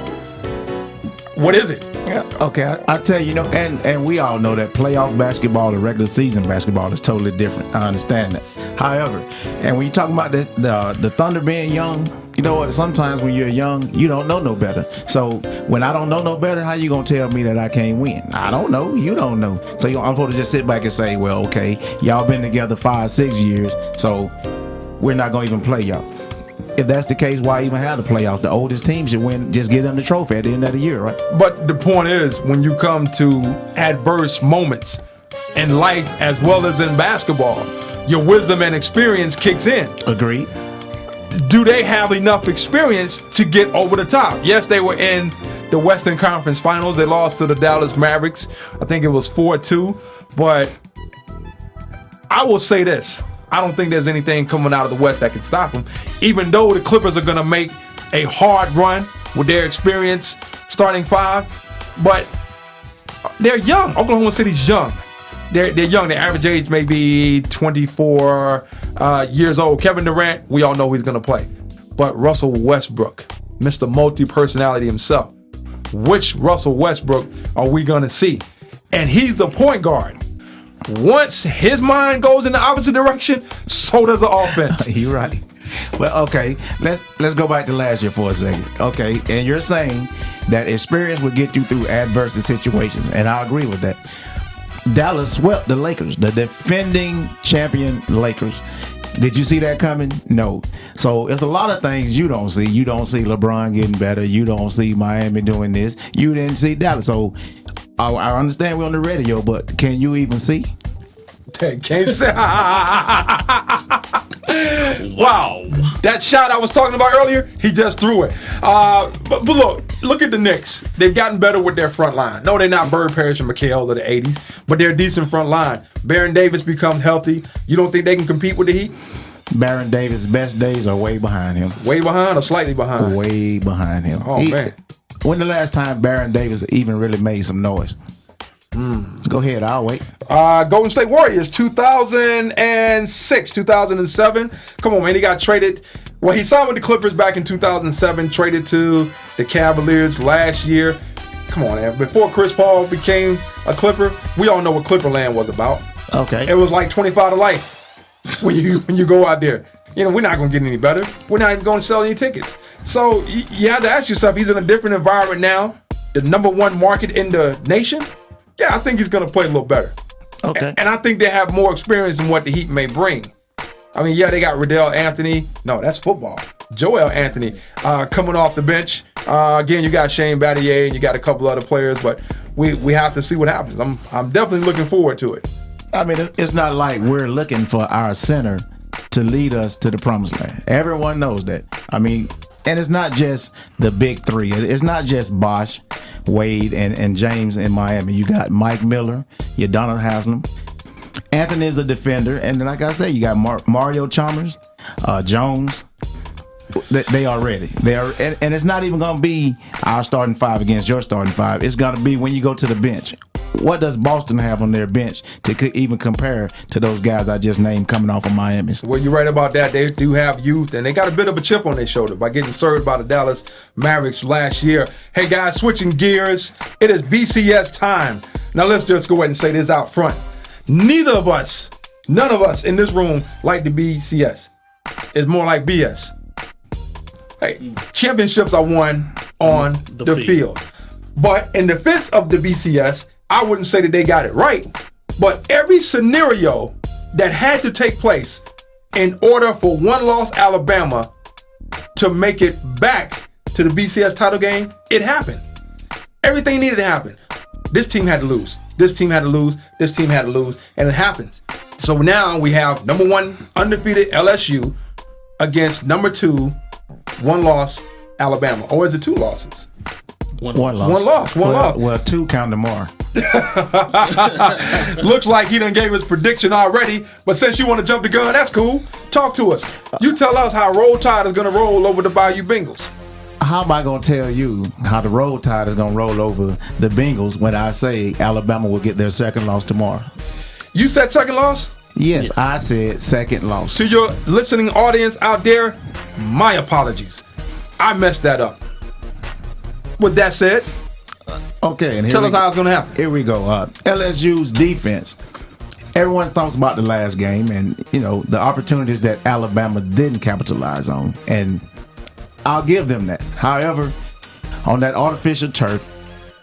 what is it? Yeah, okay, I tell you, and we all know that playoff basketball and regular season basketball is totally different. I understand that. However, and when you talk about the Thunder being young, you know what? Sometimes when you're young, you don't know no better. So when I don't know no better, how you gonna tell me that I can't win? I don't know. You don't know. So I'm supposed to just sit back and say, well, okay, y'all been together 5-6 years, so we're not gonna even play y'all. If that's the case, why even have the playoffs? The oldest team should win, just get them the trophy at the end of the year, right? But the point is, when you come to adverse moments in life as well as in basketball, your wisdom and experience kicks in. Agreed. Do they have enough experience to get over the top? Yes, they were in the Western Conference Finals. They lost to the Dallas Mavericks. I think it was 4-2. But I will say this. I don't think there's anything coming out of the West that can stop them, even though the Clippers are going to make a hard run with their experience starting five. But they're young. Oklahoma City's young. They're young. Their average age may be 24 years old. Kevin Durant, we all know he's going to play. But Russell Westbrook, Mr. Multi-Personality himself, which Russell Westbrook are we going to see? And he's the point guard. Once his mind goes in the opposite direction, so does the offense. You're right. Well, okay, let's go back to last year for a second. Okay, and you're saying that experience will get you through adverse situations, and I agree with that. Dallas swept the Lakers, the defending champion Lakers. Did you see that coming? No. So it's a lot of things you don't see. You don't see LeBron getting better. You don't see Miami doing this. You didn't see Dallas. So I understand we're on the radio, but can you even see? Can't say. Wow. That shot I was talking about earlier, he just threw it. But look at the Knicks. They've gotten better with their front line. No, they're not Bird, Parrish, and McHale of the 80s, but they're a decent front line. Baron Davis becomes healthy. You don't think they can compete with the Heat? Baron Davis' best days are way behind him. Way behind or slightly behind? Way behind him. Oh, man. When the last time Baron Davis even really made some noise? Go ahead, I'll wait. Golden State Warriors, 2006, 2007. Come on, man. He got traded. Well, he signed with the Clippers back in 2007, traded to the Cavaliers last year. Come on, man. Before Chris Paul became a Clipper, we all know what Clipperland was about. Okay. It was like 25 to life when you go out there. You know, we're not going to get any better. We're not even going to sell any tickets. So you have to ask yourself, he's in a different environment now, the number one market in the nation. Yeah, I think he's going to play a little better. Okay. And I think they have more experience than what the Heat may bring. I mean, yeah, they got Riddell Anthony. No, that's football. Joel Anthony coming off the bench. Again, you got Shane Battier and you got a couple other players, but we have to see what happens. I'm definitely looking forward to it. I mean, it's not like we're looking for our center to lead us to the promised land. Everyone knows that. I mean, and it's not just the big three. It's not just Bosh, Wade, and James in Miami. You got Mike Miller, you Donald Haslam. Anthony is a defender, and then like I said, you got Mario Chalmers, Jones. They are ready. They are, and it's not even going to be our starting five against your starting five. It's going to be when you go to the bench. What does Boston have on their bench to even compare to those guys I just named coming off of Miami? Well, you're right about that. They do have youth, and they got a bit of a chip on their shoulder by getting served by the Dallas Mavericks last year. Hey, guys, switching gears. It is BCS time. Now, let's just go ahead and say this out front. None of us in this room like the BCS. It's more like BS. Hey, championships are won on the field. But in defense of the BCS, I wouldn't say that they got it right, but every scenario that had to take place in order for one-loss Alabama to make it back to the BCS title game, it happened. Everything needed to happen. This team had to lose. This team had to lose. This team had to lose, and it happens. So now we have number one undefeated LSU against number two one-loss Alabama. Or is it two losses? One loss. One loss. Well, two count tomorrow. Looks like he done gave his prediction already, but since you want to jump the gun, that's cool. Talk to us. You tell us how Roll Tide is going to roll over the Bayou Bengals. How am I going to tell you how the Roll Tide is going to roll over the Bengals when I say Alabama will get their second loss tomorrow? You said second loss? Yes, I said second loss. To your listening audience out there, my apologies. I messed that up. With that said, Okay, and tell us how it's going to happen. Here we go. LSU's defense. Everyone talks about the last game and, the opportunities that Alabama didn't capitalize on. And I'll give them that. However, on that artificial turf,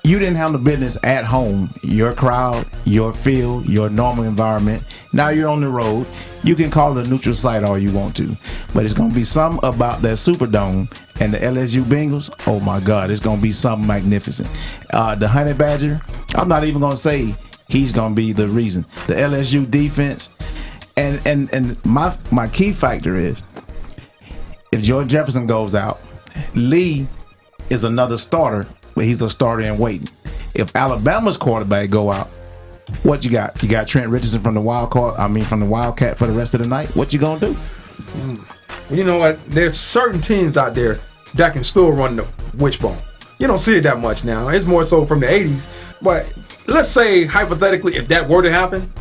you didn't handle business at home. Your crowd, your field, your normal environment. Now you're on the road. You can call it a neutral site all you want to. But it's going to be something about that Superdome and the LSU Bengals. Oh, my God. It's going to be something magnificent. The Honey Badger, I'm not even going to say he's going to be the reason. The LSU defense. And my key factor is if Jordan Jefferson goes out, Lee is another starter, but he's a starter in waiting. If Alabama's quarterback go out, what you got? You got Trent Richardson from the Wildcat for the rest of the night. What you gonna do? You know what? There's certain teams out there that can still run the wishbone. You don't see it that much now. It's more so from the 80s. But let's say, hypothetically, if that were to happen,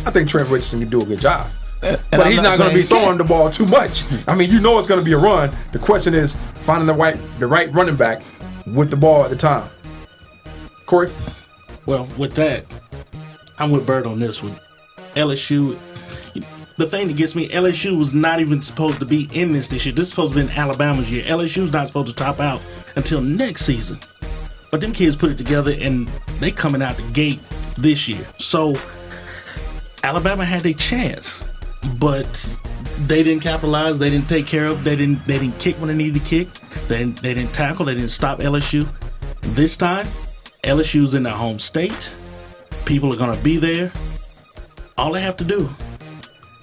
I think Trent Richardson can do a good job. But he's not going to be throwing the ball too much. I mean, it's going to be a run. The question is finding the right running back with the ball at the time. Corey? Well, with that, I'm with Bird on this one. LSU, the thing that gets me, LSU was not even supposed to be in this year. This is supposed to be in Alabama's year. LSU's not supposed to top out until next season. But them kids put it together and they coming out the gate this year. So Alabama had a chance, but they didn't capitalize. They didn't take care of. They didn't kick when they needed to kick. They didn't tackle. They didn't stop LSU. This time, LSU's in their home state. People are gonna be there. All they have to do,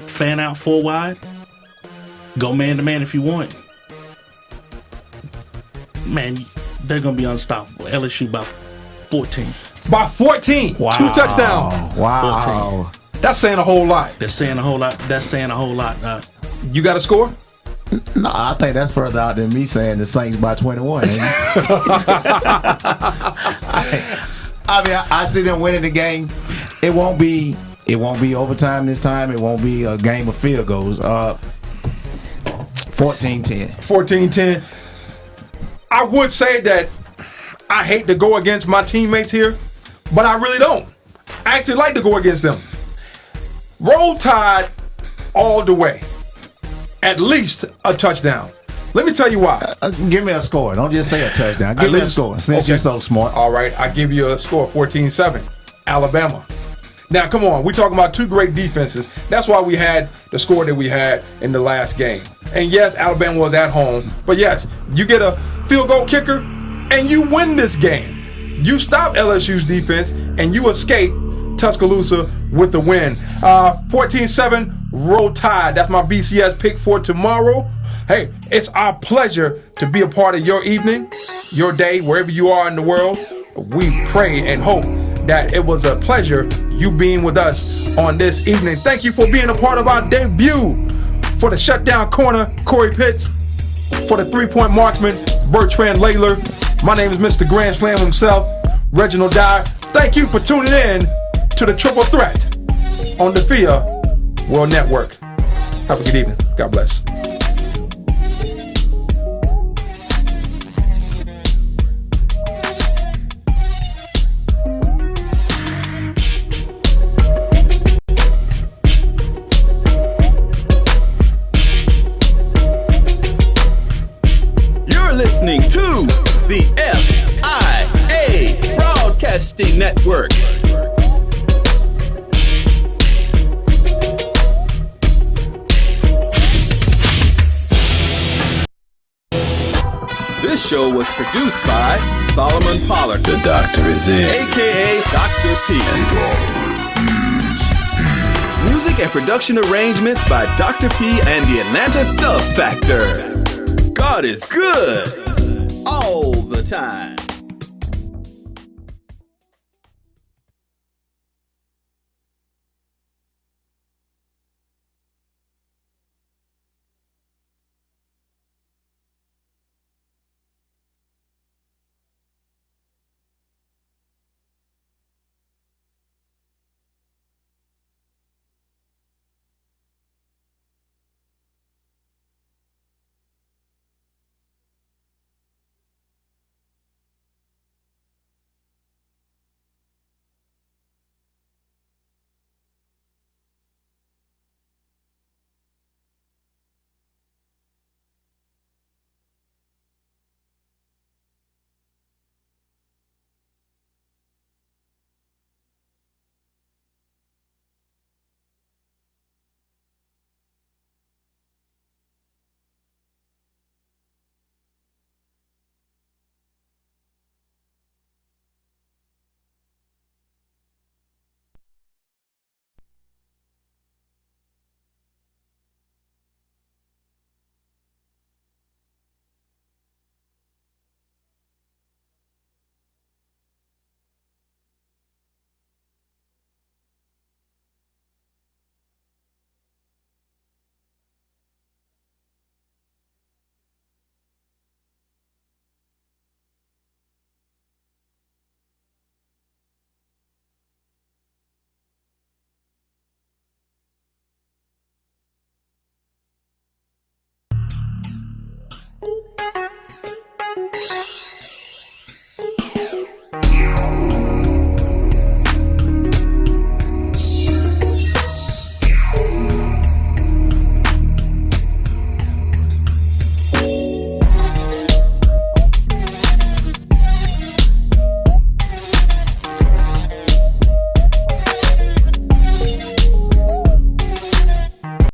fan out 4 wide, go man to man if you want. Man, they're gonna be unstoppable. LSU by 14. By 14. Wow. 2 touchdowns. Wow. 14. That's saying a whole lot. That's saying a whole lot. You got a score? No, I think that's further out than me saying the Saints by 21. Ain't it? I see them winning the game. It won't be overtime this time. It won't be a game of field goals. 14-10. 14-10. I would say that I hate to go against my teammates here, but I really don't. I actually like to go against them. Roll Tide all the way. At least a touchdown. Let me tell you why. Give me a score. Don't just say a touchdown. Give me a score since you're so smart. All right, I give you a score, 14-7. Alabama. Now, come on. We're talking about 2 great defenses. That's why we had the score that we had in the last game. And yes, Alabama was at home. But yes, you get a field goal kicker and you win this game. You stop LSU's defense and you escape Tuscaloosa with the win. 14-7, Roll Tide. That's my BCS pick for tomorrow. Hey, it's our pleasure to be a part of your evening, your day, wherever you are in the world. We pray and hope that it was a pleasure you being with us on this evening. Thank you for being a part of our debut. For the shutdown corner, Corey Pitts. For the 3-point marksman, Bertrand Layler. My name is Mr. Grand Slam himself, Reginald Dyer. Thank you for tuning in to the Triple Threat on the FIA World Network. Have a good evening. God bless. You're listening to the FIA Broadcasting Network. This show was produced by Solomon Pollard. The doctor is in. AKA Dr. P. Music and production arrangements by Dr. P and the Atlanta Sub Factor. God is good all the time.